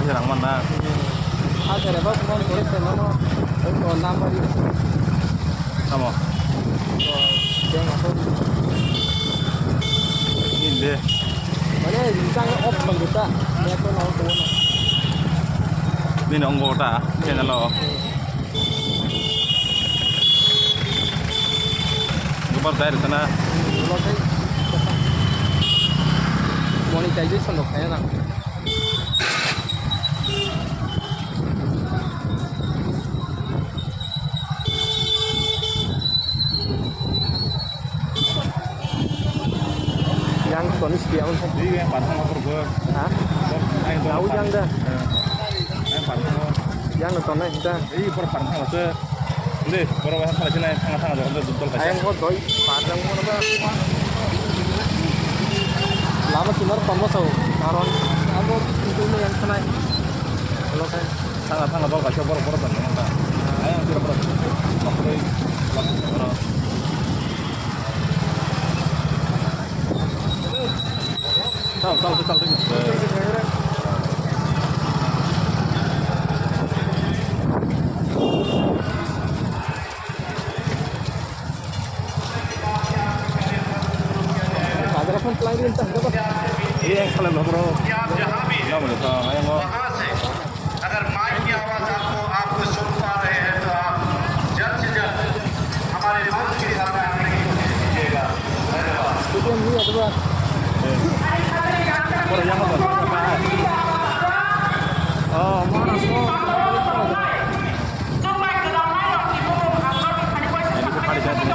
serang mana? Ada apa pun boleh channel itu nama dia. Kamu? Dia ngaku. Ini deh. Mana bintang off bang kita. Dia tuh mau tuh. Ini nong kota, channel lo. Gopar dari sana. Kalau saya monetization loh kayaknya nang. Yang konis dia untuk Iya, pantang lapor gue. hah? Tahu yang dah. Pantang. Yang nontonnya kita. Iya, pantang lah tuh. Ini baru bahas lagi nih, tengah-tengah doang tuh betul kasih. Ayang kok doi padang mana ba? Lama sinar panas tau. Karon aku itu yang kena. Kalau kan Tengah-tengah doang kasih baru-baru dan kita. Ayang tidak berat. Makhluk, makhluk. Tahu. ada pun pelanggan entah apa. Iya, kalian loh bro. Nggak boleh tahu, ayo mau. अगर माइक की आवाज आपको सुन पा रहे हैं तो आप जल्द से जल्द हमारे मंच के सामने आने की कोशिश कीजिएगा धन्यवाद Itu yang ini ada ba? Baru yang apa? Oh, mana kok? Ini kepala jadi.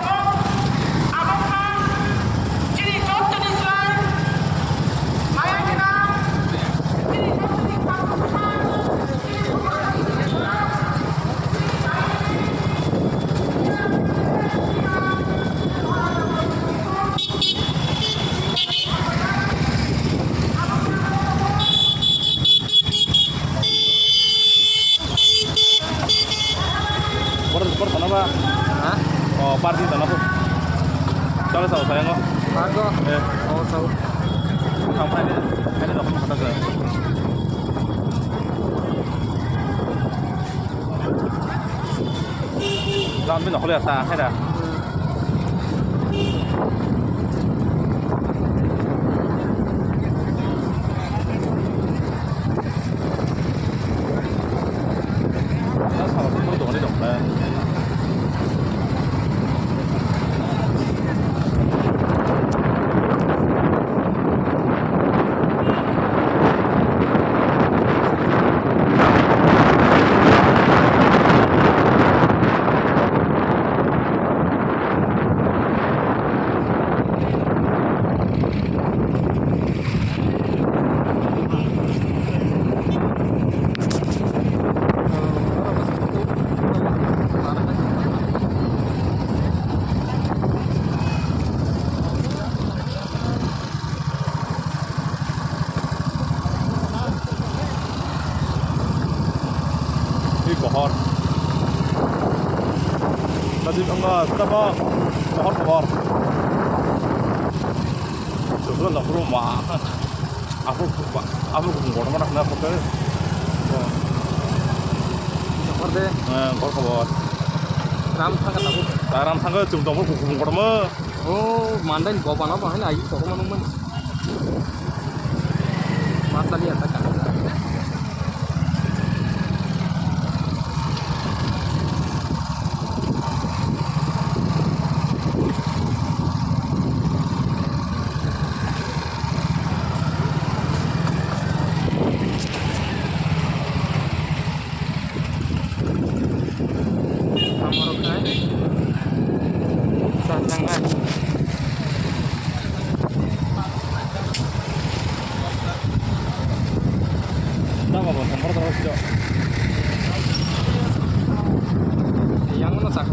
Baru tanah apa? Hah? Oh, party tanah apa? Kalau tahu saya nggak. Pago. Oh, tahu. Sampai ini dok kata gue. Jangan pindah kuliah tak ada. Ya sama seperti itu nih dok. Pohon. Tadi enggak, apa? Pohon. Sebelum tak perlu mah. Aku kurang mana kena pakai. Seperti Kor kebot. ram sangat aku. Taram sangga cum tombol kurang mah. Oh, mandan kau apa ini ayu kau mana man. Masa lihat tak kan. Sanangan. Dah apa? Nomor terus jo. Yang mana sak?